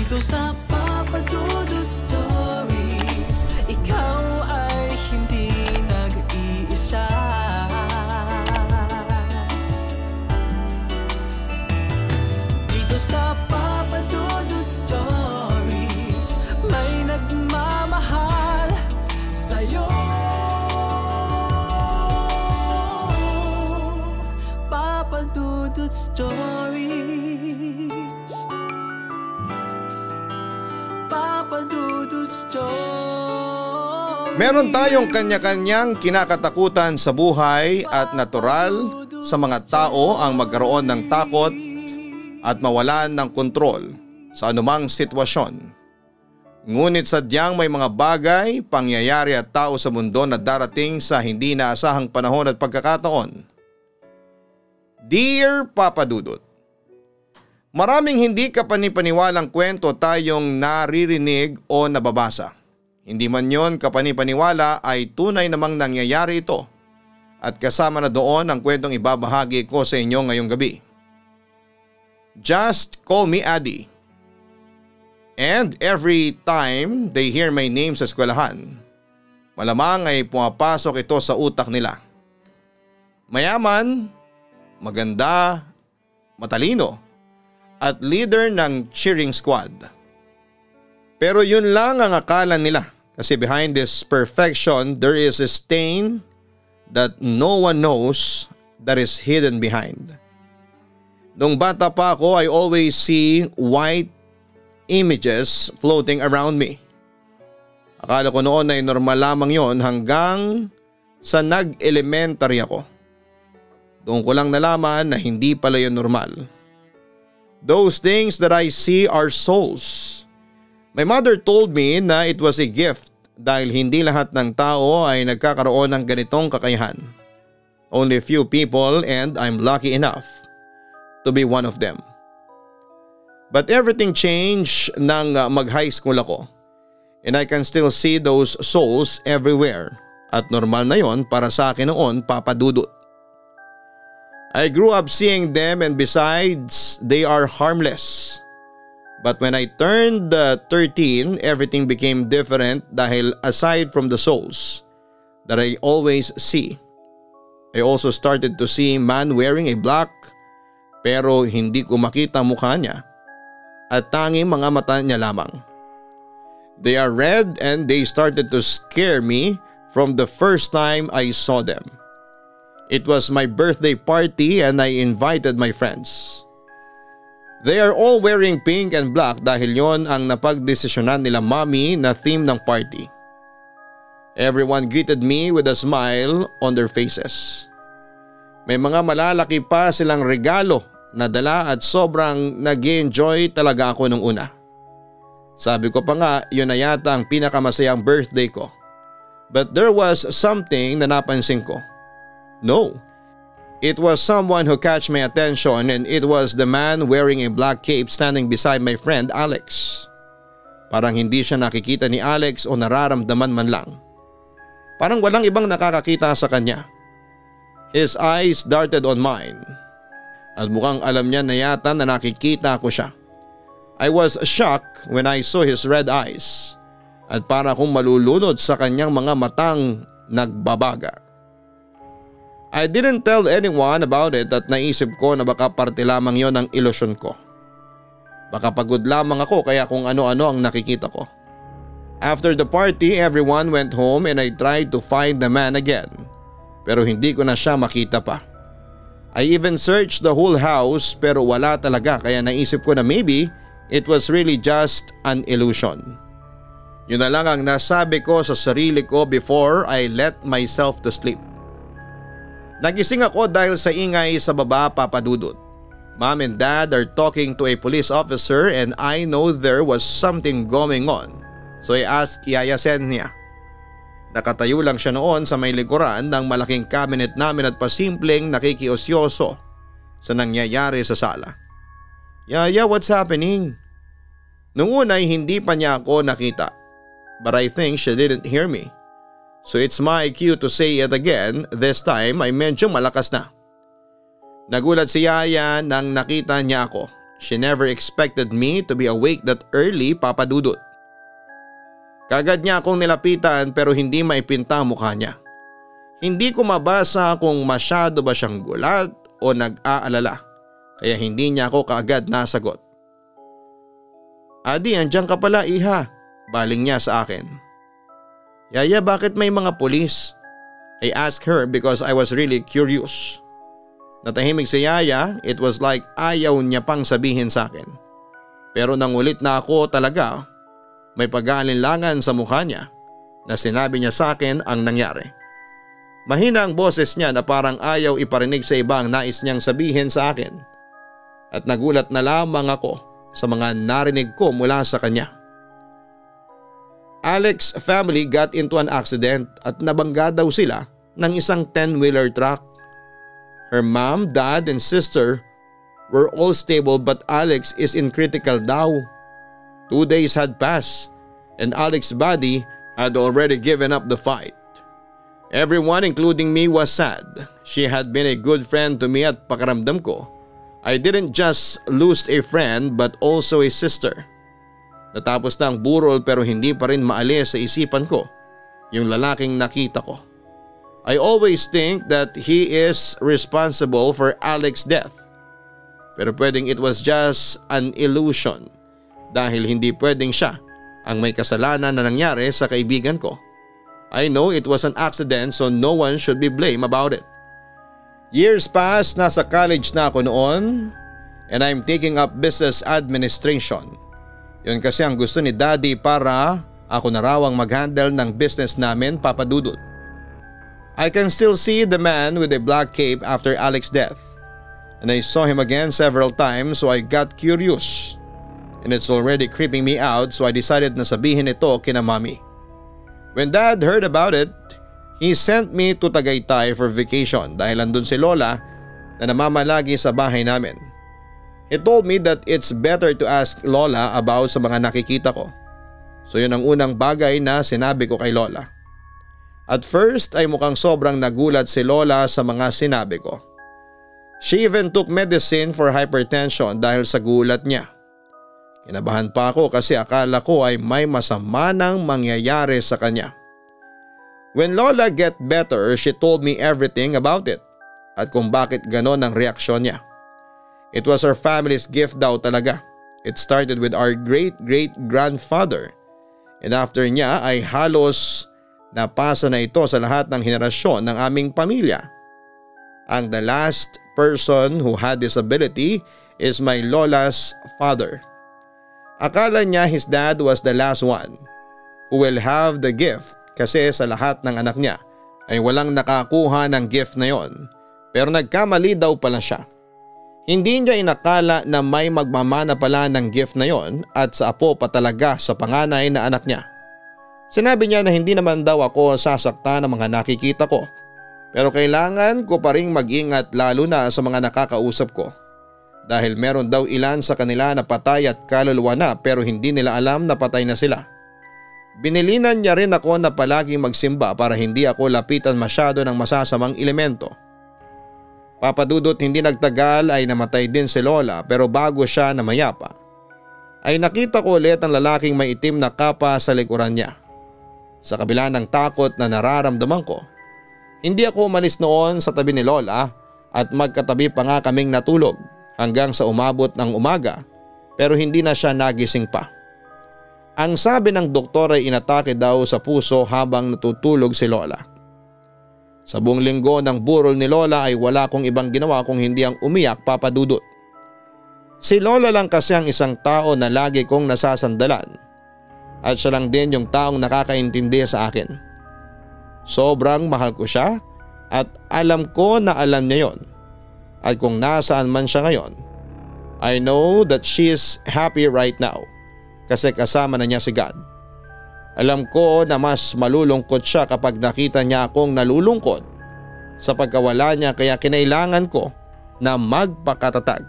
Dito sa Papa Dudut Stories, ikaw ay hindi nag-iisa. Dito sa Papa Dudut Stories, may nagmamahal sa'yo. Papa Dudut Stories, Papa Dudut Stories. Meron tayong kanya-kanyang kinakatakutan sa buhay at natural sa mga tao ang magkaroon ng takot at mawalan ng kontrol sa anumang sitwasyon. Ngunit sadyang may mga bagay, pangyayari at tao sa mundo na darating sa hindi naasahang panahon at pagkakataon. Dear Papa Dudut, maraming hindi kapanipaniwalang kwento tayong naririnig o nababasa. Hindi man yon kapanipaniwala ay tunay namang nangyayari ito at kasama na doon ang kwentong ibabahagi ko sa inyo ngayong gabi. Just call me Addy. And every time they hear my name sa eskwelahan, malamang ay pumapasok ito sa utak nila. Mayaman, maganda, matalino, at leader ng cheering squad. Pero yun lang ang akala nila kasi behind this perfection there is a stain that no one knows that is hidden behind. Nung bata pa ako, I always see white images floating around me. Akala ko noon ay normal lamang yon hanggang sa nag-elementary ako. Doon ko lang nalaman na hindi pala yun normal. Those things that I see are souls. My mother told me na it was a gift dahil hindi lahat ng tao ay nagkakaroon ng ganitong kakayahan. Only a few people and I'm lucky enough to be one of them. But everything changed nang mag-high school ako and I can still see those souls everywhere at normal na yon para sa akin noon, Papa Dudut. I grew up seeing them and besides, they are harmless. But when I turned 13, everything became different dahil aside from the souls that I always see, I also started to see a man wearing a black pero hindi ko makita mukha niya at tanging mga mata niya lamang. They are red and they started to scare me from the first time I saw them. It was my birthday party and I invited my friends. They are all wearing pink and black dahil yon ang napagdesisyonan nila mommy na theme ng party. Everyone greeted me with a smile on their faces. May mga malalaki pa silang regalo na dala at sobrang nag-enjoy talaga ako nung una. Sabi ko pa nga yun na yata ang pinakamasayang birthday ko. But there was something na napansin ko. No, it was someone who catch my attention and it was the man wearing a black cape standing beside my friend Alex. Parang hindi siya nakikita ni Alex o nararamdaman man lang. Parang walang ibang nakakakita sa kanya. His eyes darted on mine. At mukhang alam niya na yata na nakikita ko siya. I was shocked when I saw his red eyes. At para akong malulunod sa kanyang mga matang nagbabaga. I didn't tell anyone about it at naisip ko na baka parte lamang yon ng ilusyon ko. Baka pagod lamang ako kaya kung ano-ano ang nakikita ko. After the party, everyone went home and I tried to find the man again. Pero hindi ko na siya makita pa. I even searched the whole house pero wala talaga kaya naisip ko na maybe it was really just an illusion. Yun na lang ang nasabi ko sa sarili ko before I let myself to sleep. Nagising ako dahil sa ingay sa baba, Papa Dudut. Mom and Dad are talking to a police officer and I know there was something going on. So I asked Yaya Sen niya. Nakatayo lang siya noon sa may likuran ng malaking cabinet namin at pasimpleng nakikiosyoso sa nangyayari sa sala. Yaya, what's happening? Nung unay hindi pa niya ako nakita. But I think she didn't hear me. So it's my cue to say it again. This time ay medyo malakas na. Nagulat si Yaya nang nakita niya ako she never expected me to be awake that early, Papa Dudut. Kagad niya akong nilapitan pero hindi maipinta ang mukha niya. Hindi ko mabasa kung masyado ba siyang gulat o nag-aalala, kaya hindi niya ako kaagad nasagot. Adi, andiyan ka pala, iha, baling niya sa akin. Yaya, bakit may mga pulis? I asked her because I was really curious. Natahimik si Yaya, it was like ayaw niya pang sabihin sa akin. Pero nangulit na ako talaga, may pag-aalinlangan sa mukha niya na sinabi niya sa akin ang nangyari. Mahina ang boses niya na parang ayaw iparinig sa iba ang nais niyang sabihin sa akin. At nagulat na lamang ako sa mga narinig ko mula sa kanya. Alex family got into an accident at nabangga daw sila ng isang 10-wheeler truck. Her mom, dad and sister were all stable but Alex is in critical daw. 2 days had passed and Alex's body had already given up the fight. Everyone including me was sad. She had been a good friend to me at pakiramdam ko, I didn't just lose a friend but also a sister. Natapos na ang burol pero hindi pa rin maalis sa isipan ko yung lalaking nakita ko. I always think that he is responsible for Alex's death. Pero pwedeng it was just an illusion dahil hindi pwedeng siya ang may kasalanan na nangyari sa kaibigan ko. I know it was an accident so no one should be blamed about it. Years passed, nasa college na ako noon and I'm taking up business administration. Yun kasi ang gusto ni Daddy para ako na raw ang mag-handle ng business namin, Papa Dudut. I can still see the man with a black cape after Alex's death and I saw him again several times so I got curious and it's already creeping me out so I decided na sabihin ito kina Mommy. When Dad heard about it, he sent me to Tagaytay for vacation dahil andun si Lola na namamalagi sa bahay namin. He told me that it's better to ask Lola about sa mga nakikita ko. So yun ang unang bagay na sinabi ko kay Lola. At first ay mukhang sobrang nagulat si Lola sa mga sinabi ko. She even took medicine for hypertension dahil sa gulat niya. Kinabahan pa ako kasi akala ko ay may masama nang mangyayari sa kanya. When Lola get better, she told me everything about it at kung bakit ganon ang reaksyon niya. It was our family's gift daw talaga. It started with our great-great-grandfather and after niya ay halos napasa na ito sa lahat ng henerasyon ng aming pamilya. Ang the last person who had this ability is my Lola's father. Akala niya his dad was the last one who will have the gift kasi sa lahat ng anak niya ay walang nakakuha ng gift na yon. Pero nagkamali daw pala siya. Hindi niya inakala na may magmamana pala ng gift na yon at sa apo pa talaga sa panganay na anak niya. Sinabi niya na hindi naman daw ako sasakta ng mga nakikita ko pero kailangan ko pa ring mag-ingat lalo na sa mga nakakausap ko. Dahil meron daw ilan sa kanila na patay at kaluluwa na pero hindi nila alam na patay na sila. Binilinan niya rin ako na palaging magsimba para hindi ako lapitan masyado ng masasamang elemento. Papa Dudut, hindi nagtagal ay namatay din si Lola pero bago siya namayapa ay nakita ko ulit ang lalaking may itim na kapa sa likuran niya. Sa kabila ng takot na nararamdaman ko, hindi ako umalis noon sa tabi ni Lola at magkatabi pa nga kaming natulog. Hanggang sa umabot ng umaga pero hindi na siya nagising pa. Ang sabi ng doktor ay inatake daw sa puso habang natutulog si Lola. Sa buong linggo ng burol ni Lola ay wala kong ibang ginawa kung hindi ang umiyak, Papa Dudut. Si Lola lang kasi ang isang tao na lagi kong nasasandalan at siya lang din yung taong nakakaintindi sa akin. Sobrang mahal ko siya at alam ko na alam niya yon. At kung nasaan man siya ngayon, I know that she is happy right now kasi kasama na niya si God. Alam ko na mas malulungkot siya kapag nakita niya akong nalulungkot sa pagkawala niya kaya kinailangan ko na magpakatatag.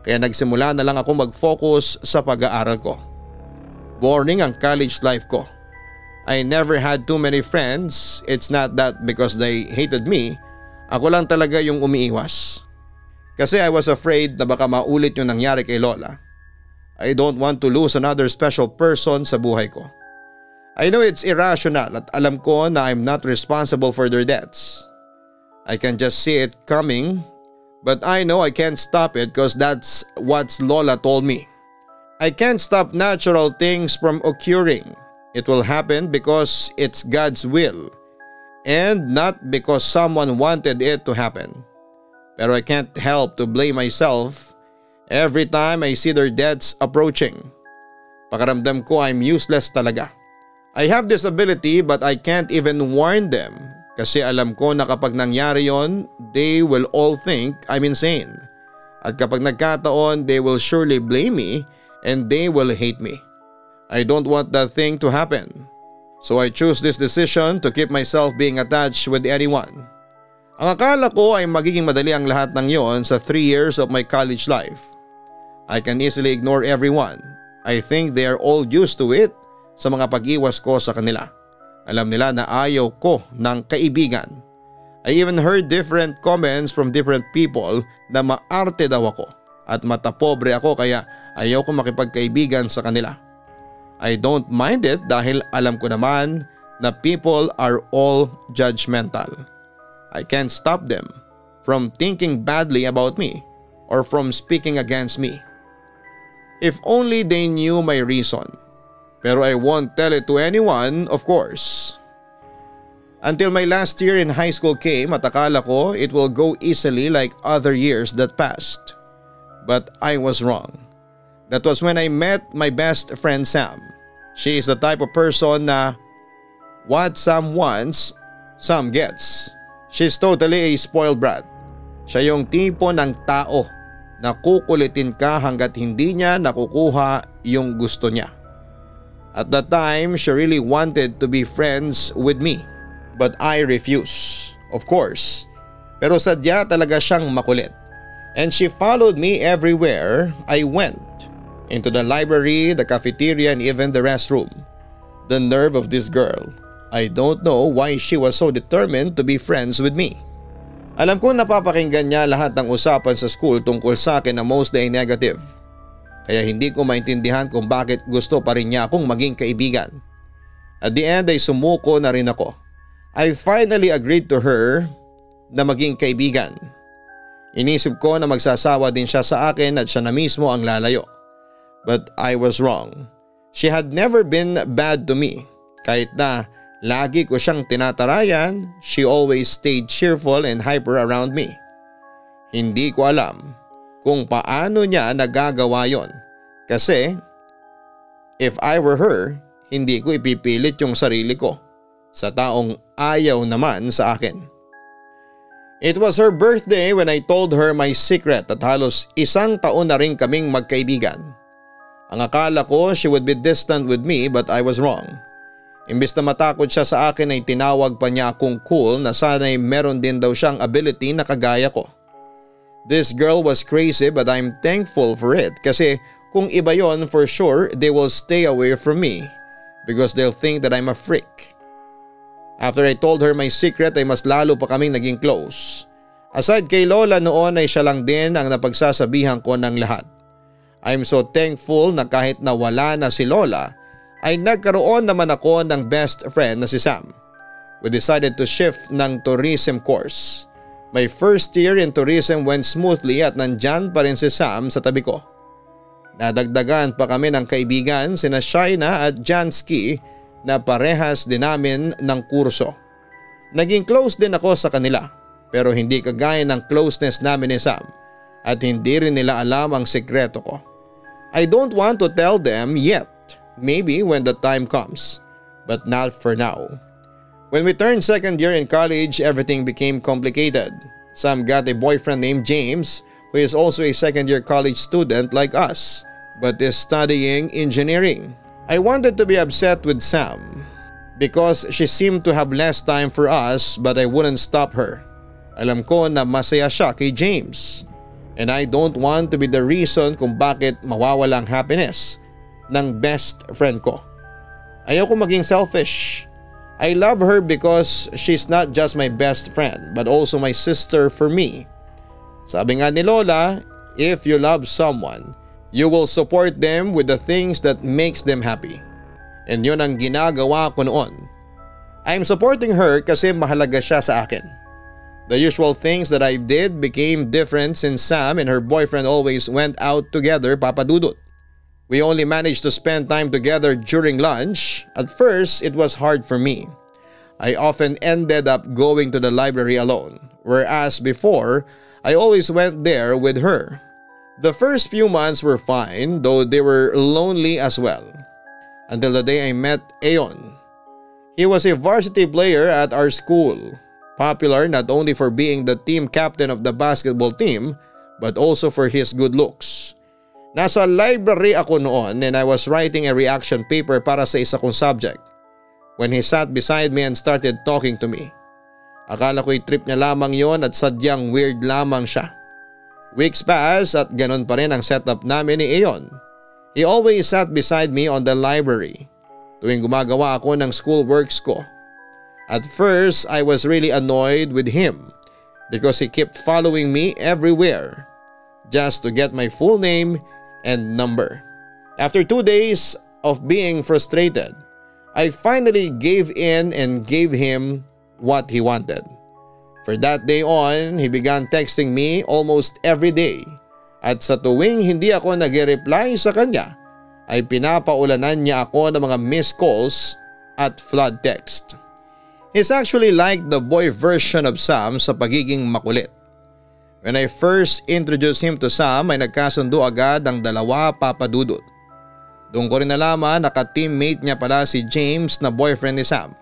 Kaya nagsimula na lang ako mag-focus sa pag-aaral ko. Boring ang college life ko. I never had too many friends. It's not that because they hated me. Ako lang talaga yung umiiwas. Kasi I was afraid na baka maulit yung nangyari kay Lola. I don't want to lose another special person sa buhay ko. I know it's irrational at alam ko na I'm not responsible for their deaths. I can just see it coming, but I know I can't stop it because that's what Lola told me. I can't stop natural things from occurring. It will happen because it's God's will and not because someone wanted it to happen. Pero I can't help to blame myself every time I see their deaths approaching. Pakiramdam ko I'm useless talaga. I have this ability but I can't even warn them kasi alam ko na kapag nangyari yon, they will all think I'm insane. At kapag nagkataon, they will surely blame me and they will hate me. I don't want that thing to happen. So I choose this decision to keep myself being attached with anyone. Ang akala ko ay magiging madali ang lahat ng yon sa 3 years of my college life. I can easily ignore everyone. I think they are all used to it sa mga pag-iwas ko sa kanila. Alam nila na ayaw ko ng kaibigan. I even heard different comments from different people na maarte daw ako at matapobre ako kaya ayaw ko makipagkaibigan sa kanila. I don't mind it dahil alam ko naman na people are all judgmental. I can't stop them from thinking badly about me or from speaking against me. If only they knew my reason. Pero I won't tell it to anyone, of course. Until my last year in high school came at akala ko it will go easily like other years that passed. But I was wrong. That was when I met my best friend Sam. She is the type of person na what Sam wants, Sam gets. She's totally a spoiled brat. Siya yung tipo ng tao na kukulitin ka hanggat hindi niya nakukuha yung gusto niya. At that time, she really wanted to be friends with me. But I refused, of course. Pero sadya talaga siyang makulit. And she followed me everywhere I went. Into the library, the cafeteria and even the restroom. The nerve of this girl. I don't know why she was so determined to be friends with me. Alam ko napapakinggan niya lahat ng usapan sa school tungkol sa akin na mostly negative. Kaya hindi ko maintindihan kung bakit gusto pa rin niya akong maging kaibigan. At the end ay sumuko na rin ako. I finally agreed to her na maging kaibigan. Inisip ko na magsasawa din siya sa akin at siya na mismo ang lalayo. But I was wrong. She had never been bad to me. Kahit na lagi ko siyang tinatarayan, she always stayed cheerful and hyper around me. Hindi ko alam kung paano niya nagagawa yon. Kasi if I were her, hindi ko ipipilit yung sarili ko sa taong ayaw naman sa akin. It was her birthday when I told her my secret at halos 1 taon na rin kaming magkaibigan. Ang akala ko she would be distant with me but I was wrong. Imbis na matakot siya sa akin ay tinawag pa niya akong cool na sana'y meron din daw siyang ability na kagaya ko. This girl was crazy but I'm thankful for it kasi kung iba yon for sure they will stay away from me because they'll think that I'm a freak. After I told her my secret ay mas lalo pa kaming naging close. Aside kay Lola noon ay siya lang din ang napagsasabihan ko ng lahat. I'm so thankful na kahit nawala na si Lola ay nagkaroon naman ako ng best friend na si Sam. We decided to shift ng tourism course. My first year in tourism went smoothly at nandyan pa rin si Sam sa tabi ko. Nadagdagan pa kami ng kaibigan sina Shaina at Jansky na parehas din namin ng kurso. Naging close din ako sa kanila pero hindi kagaya ng closeness namin ni Sam at hindi rin nila alam ang sekreto ko. I don't want to tell them yet. Maybe when the time comes, but not for now. When we turned second year in college, everything became complicated. Sam got a boyfriend named James who is also a second year college student like us, but is studying engineering. I wanted to be upset with Sam because she seemed to have less time for us but I wouldn't stop her. Alam ko na masaya siya kay James and I don't want to be the reason kung bakit mawawala ang happiness ng best friend ko. Ayaw ko maging selfish. I love her because she's not just my best friend but also my sister for me. Sabi nga ni Lola, if you love someone, you will support them with the things that makes them happy. And yun ang ginagawa ko noon. I'm supporting her kasi mahalaga siya sa akin. The usual things that I did became different since Sam and her boyfriend always went out together, Papa Dudut. We only managed to spend time together during lunch. At first, it was hard for me. I often ended up going to the library alone, whereas before, I always went there with her. The first few months were fine, though they were lonely as well. Until the day I met Aeon. He was a varsity player at our school, popular not only for being the team captain of the basketball team but also for his good looks. Nasa library ako noon and I was writing a reaction paper para sa isa kong subject when he sat beside me and started talking to me. Akala ko'y trip niya lamang yon at sadyang weird lamang siya. Weeks passed at ganon pa rin ang setup namin ni Aeon. He always sat beside me on the library tuwing gumagawa ako ng schoolworks ko. At first, I was really annoyed with him because he kept following me everywhere just to get my full name and number. After 2 days of being frustrated, I finally gave in and gave him what he wanted. For that day on, he began texting me almost every day at sa tuwing hindi ako nag-reply sa kanya, ay pinapaulanan niya ako ng mga missed calls at flood text. He's actually like the boy version of Sam sa pagiging makulit. When I first introduced him to Sam ay nagkasundo agad ang dalawa, Papa Dudut. Doon ko rin nalaman na ka-teammate niya pala si James na boyfriend ni Sam.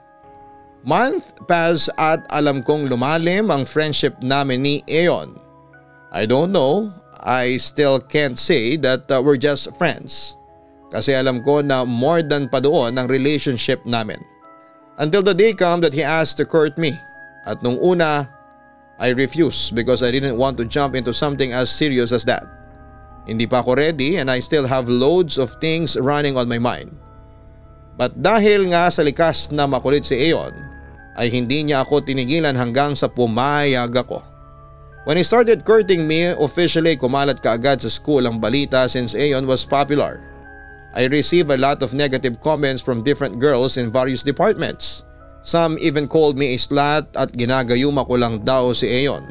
Month passed at alam kong lumalim ang friendship namin ni Aeon. I don't know, I still can't say that we're just friends. Kasi alam ko na more than pa doon ang relationship namin. Until the day come that he asked to court me. At nung una, I refused because I didn't want to jump into something as serious as that. Hindi pa ako ready and I still have loads of things running on my mind. But dahil nga sa likas na makulit si Aeon, ay hindi niya ako tinigilan hanggang sa pumayag ako. When he started courting me, officially kumalat kaagad sa school ang balita since Aeon was popular. I received a lot of negative comments from different girls in various departments. Some even called me a slut at ginagayuma ko lang daw si Aeon.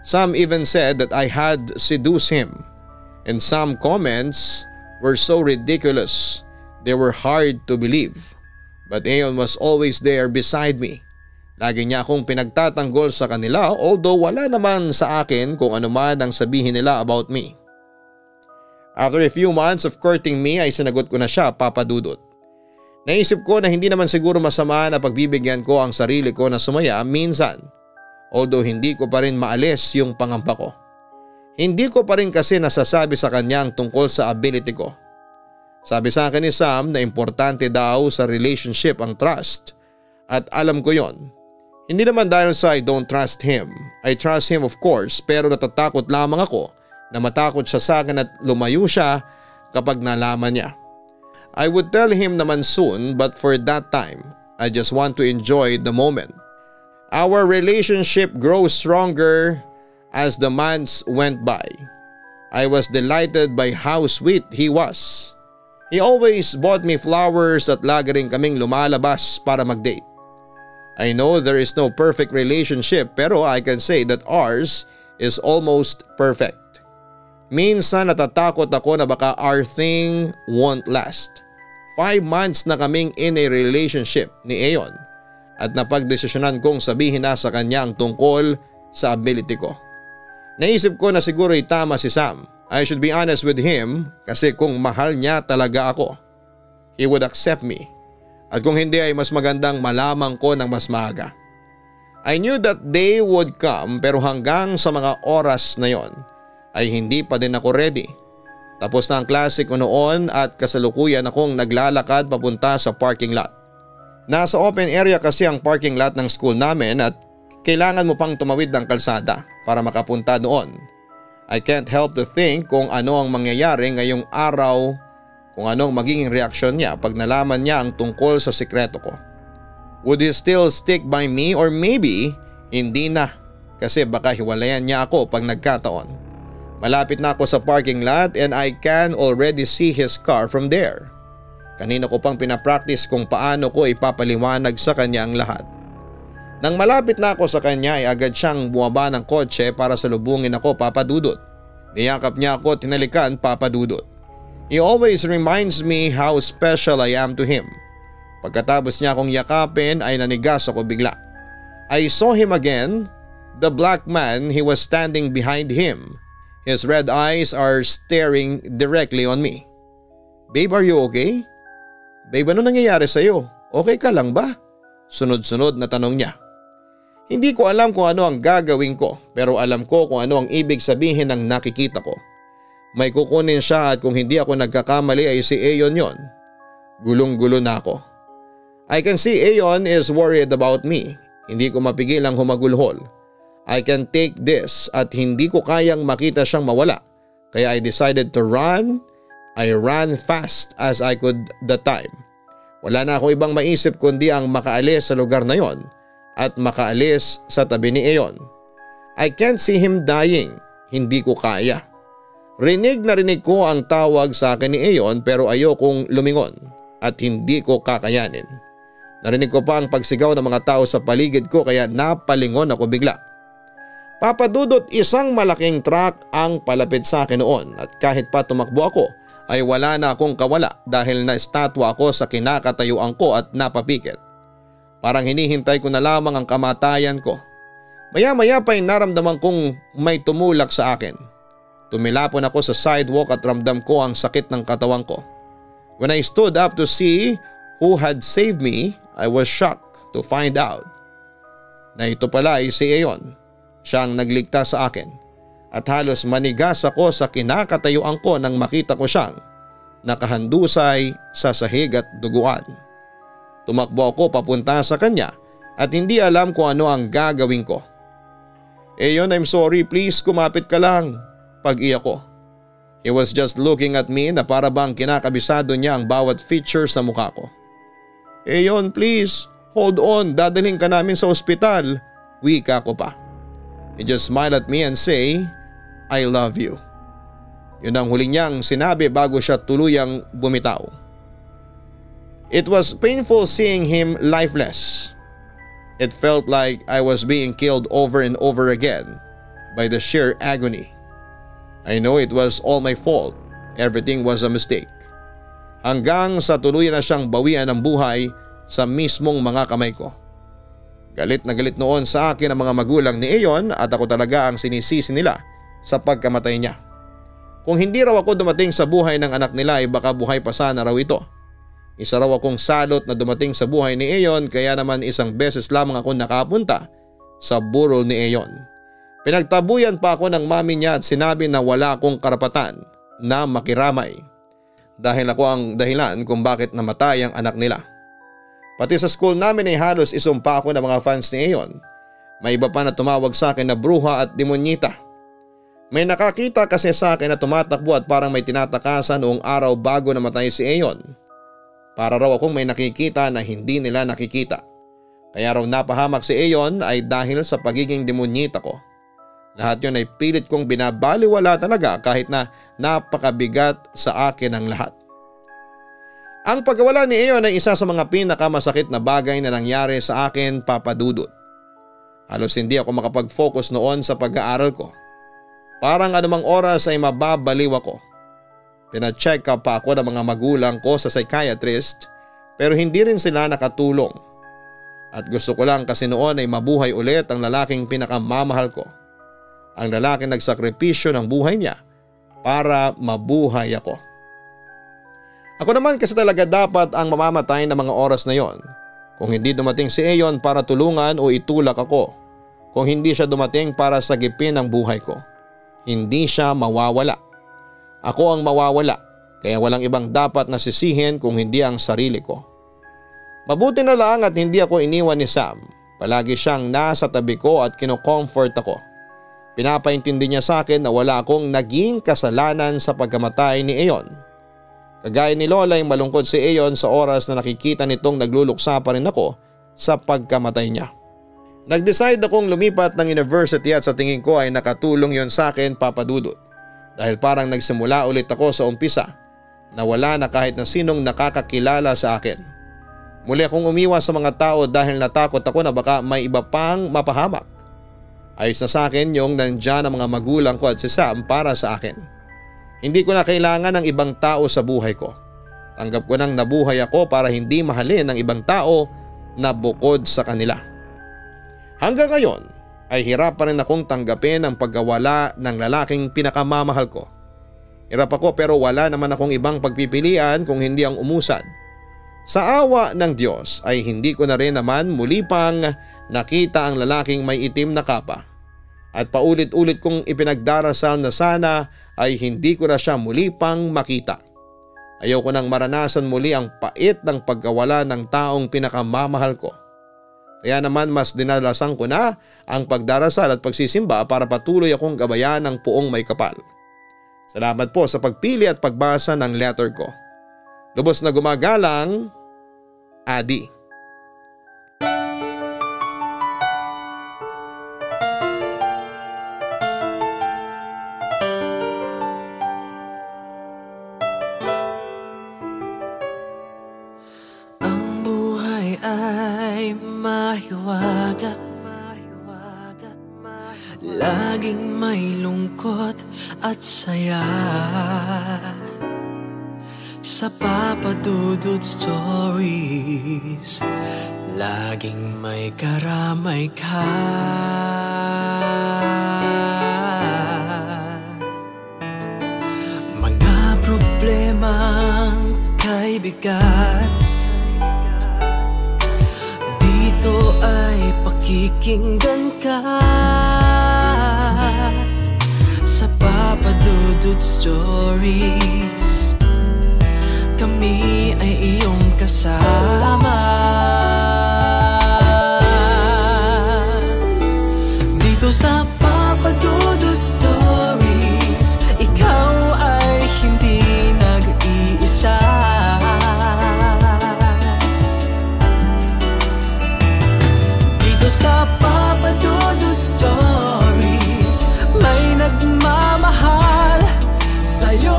Some even said that I had seduced him. And some comments were so ridiculous, they were hard to believe. But Aeon was always there beside me. Lagi niya akong pinagtatanggol sa kanila although wala naman sa akin kung ano man ang sabihin nila about me. After a few months of courting me ay sinagot ko na siya, Papa Dudut. Naisip ko na hindi naman siguro masama na pagbibigyan ko ang sarili ko na sumaya minsan. Although hindi ko pa rin maalis yung pangamba ko. Hindi ko pa rin kasi nasasabi sa kanya ang tungkol sa ability ko. Sabi sa akin ni Sam na importante daw sa relationship ang trust. At alam ko yon. Hindi naman dahil sa I don't trust him. I trust him of course pero natatakot lamang ako na matakot siya sa akin at lumayo siya kapag nalaman niya. I would tell him naman soon but for that time, I just want to enjoy the moment. Our relationship grows stronger as the months went by. I was delighted by how sweet he was. He always bought me flowers at lagi rin kaming lumalabas para mag-date. I know there is no perfect relationship pero I can say that ours is almost perfect. Minsan natatakot ako na baka our thing won't last. 5 months na kaming in a relationship ni Aeon at napagdesisyonan kong sabihin na sa kanya ang tungkol sa ability ko. Naisip ko na siguro'y tama si Sam. I should be honest with him kasi kung mahal niya talaga ako, he would accept me. At kung hindi ay mas magandang malamang ko ng mas maaga. I knew that day would come pero hanggang sa mga oras na yon ay hindi pa din ako ready. Tapos na ang klase ko noon at kasalukuyan akong naglalakad papunta sa parking lot. Nasa open area kasi ang parking lot ng school namin at kailangan mo pang tumawid ng kalsada para makapunta doon. I can't help to think kung ano ang mangyayari ngayong araw, kung anong magiging reaksyon niya pag nalaman niya ang tungkol sa sikreto ko. Would he still stick by me or maybe hindi na kasi baka hiwalayan niya ako pag nagkataon. Malapit na ako sa parking lot and I can already see his car from there. Kanina ko pang pinapractice kung paano ko ipapaliwanag sa kanya ang lahat. Nang malapit na ako sa kanya ay agad siyang bumaba ng kotse para salubungin ako, Papa Dudut. Niyakap niya ako at tinalikan, Papa Dudut. He always reminds me how special I am to him. Pagkatapos niya akong yakapin ay nanigas ako bigla. I saw him again. The black man, he was standing behind him. His red eyes are staring directly on me. Babe, are you okay? Babe, ano nangyayari sa'yo? Okay ka lang ba? Sunod-sunod na tanong niya. Hindi ko alam kung ano ang gagawin ko pero alam ko kung ano ang ibig sabihin ng nakikita ko. May kukunin siya at kung hindi ako nagkakamali ay si Aeon yon. Gulong-gulo na ako. I can see Aeon is worried about me. Hindi ko mapigil ang humagulhol. I can take this at hindi ko kayang makita siyang mawala. Kaya I decided to run. I ran fast as I could that time. Wala na ako ibang maisip kundi ang makaalis sa lugar na yon at makaalis sa tabi ni Aeon. I can't see him dying. Hindi ko kaya. Rinig na rinig ko ang tawag sa akin ni Aeon pero ayokong lumingon at hindi ko kakayanin. Narinig ko pa ang pagsigaw ng mga tao sa paligid ko kaya napalingon ako bigla. Papa Dudut, isang malaking truck ang palapit sa akin noon at kahit pa tumakbo ako ay wala na akong kawala dahil na-estatwa ako sa kinakatayuan ko at napapikit. Parang hinihintay ko na lamang ang kamatayan ko. Maya-maya pa ay naramdaman kong may tumulak sa akin. Tumilapon ako sa sidewalk at ramdam ko ang sakit ng katawan ko. When I stood up to see who had saved me, I was shocked to find out na ito pala ay si Aeon. Siya ang nagligtas sa akin at halos manigas ako sa kinakatayuan ko nang makita ko siyang nakahandusay sa sahig at duguan. Tumakbo ako papunta sa kanya at hindi alam kung ano ang gagawin ko. Aeon, I'm sorry, please kumapit ka lang. Pag-iyak ko. He was just looking at me na para bang kinakabisado niya ang bawat feature sa mukha ko. Aeon, please, hold on, dadalhin ka namin sa ospital. Wika ko pa. He just smiled at me and say, I love you. Yun ang huli niyang sinabi bago siya tuluyang bumitaw. It was painful seeing him lifeless. It felt like I was being killed over and over again by the sheer agony. I know it was all my fault. Everything was a mistake. Hanggang sa tuluyan na siyang bawian ng buhay sa mismong mga kamay ko. Galit na galit noon sa akin ang mga magulang ni Aeon at ako talaga ang sinisisi nila sa pagkamatay niya. Kung hindi raw ako dumating sa buhay ng anak nila ay baka buhay pa sana raw ito. Isa raw akong salot na dumating sa buhay ni Aeon kaya naman isang beses lamang ako nakapunta sa burol ni Aeon. Pinagtabuyan pa ako ng mami niya at sinabi na wala akong karapatan na makiramay dahil ako ang dahilan kung bakit namatay ang anak nila. Pati sa school namin ay halos isumpa ako ng mga fans ni Aeon. May iba pa na tumawag sa akin na bruha at demonyita. May nakakita kasi sa akin na tumatakbo at parang may tinatakasan noong araw bago namatay si Aeon. Para raw akong may nakikita na hindi nila nakikita. Kaya raw napahamak si Aeon ay dahil sa pagiging demonyita ko. Lahat yun ay pilit kong binabaliwala talaga kahit na napakabigat sa akin ang lahat. Ang pagkawala ni Aeon ay isa sa mga pinakamasakit na bagay na nangyari sa akin, Papa Dudut. Halos hindi ako makapag-focus noon sa pag-aaral ko. Parang anumang oras ay mababaliw ako. Pina-check up pa ako ng mga magulang ko sa psychiatrist pero hindi rin sila nakatulong. At gusto ko lang kasi noon ay mabuhay ulit ang lalaking pinakamamahal ko. Ang lalaking nagsakripisyo ng buhay niya para mabuhay ako. Ako naman kasi talaga dapat ang mamamatay ng mga oras na yon. Kung hindi dumating si Aeon para tulungan o itulak ako. Kung hindi siya dumating para sagipin ang buhay ko. Hindi siya mawawala. Ako ang mawawala kaya walang ibang dapat na sisihin kung hindi ang sarili ko. Mabuti na lang at hindi ako iniwan ni Sam. Palagi siyang nasa tabi ko at kino-comfort ako. Pinapaintindi niya sa akin na wala akong naging kasalanan sa pagkamatay ni Aeon. Kagaya ni Lola ay malungkot si Aeon sa oras na nakikita nitong nagluluksa pa rin ako sa pagkamatay niya. Nag-decide akong lumipat ng university at sa tingin ko ay nakatulong yon sa akin, Papa Dudut. Dahil parang nagsimula ulit ako sa umpisa na wala na kahit na sinong nakakakilala sa akin. Muli akong umiwas sa mga tao dahil natakot ako na baka may iba pang mapahamak. Ayos na sa akin yung nandyan ang mga magulang ko at si Sam para sa akin. Hindi ko na kailangan ng ibang tao sa buhay ko. Tanggap ko nang nabuhay ako para hindi mahalin ng ibang tao na bukod sa kanila. Hanggang ngayon ay hirap pa rin akong tanggapin ang pagkawala ng lalaking pinakamamahal ko. Hirap ako pero wala naman akong ibang pagpipilian kung hindi ang umusad. Sa awa ng Diyos ay hindi ko na rin naman muli pang nakita ang lalaking may itim na kapa. At paulit-ulit kong ipinagdarasal na sana ay hindi ko na siya muli pang makita. Ayoko nang maranasan muli ang pait ng pagkawala ng taong pinakamamahal ko. Kaya naman mas dinalasan ko na ang pagdarasal at pagsisimba para patuloy akong gabayan ng puong may kapal. Salamat po sa pagpili at pagbasa ng letter ko. Lubos na gumagalang, Adi. Ay mahiwaga, laging may lungkot at saya. Sa Papa Dudut Stories, laging may karamay ka. Mga problemang kay bigat, dito ay pakikinggan ka. Sa Papa Dudut Stories, kami ay iyong kasama. Dito sa Papa Dudut Stories, ikaw ay hindi nag-iisa. Sa Papa Dudut Stories, may nagmamahal sa'yo.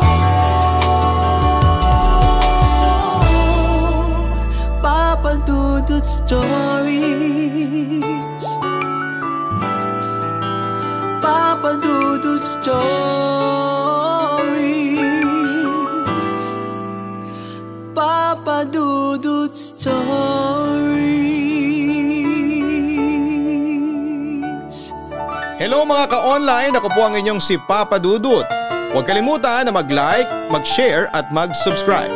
Papa Dudut Stories, Papa Dudut Stories, Papa Dudut Stories. Hello mga ka-online, ako po ang inyong si Papa Dudut. Huwag kalimutan na mag-like, mag-share at mag-subscribe.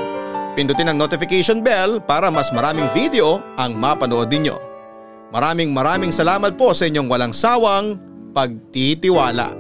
Pindutin ang notification bell para mas maraming video ang mapanood ninyo. Maraming salamat po sa inyong walang sawang pagtitiwala.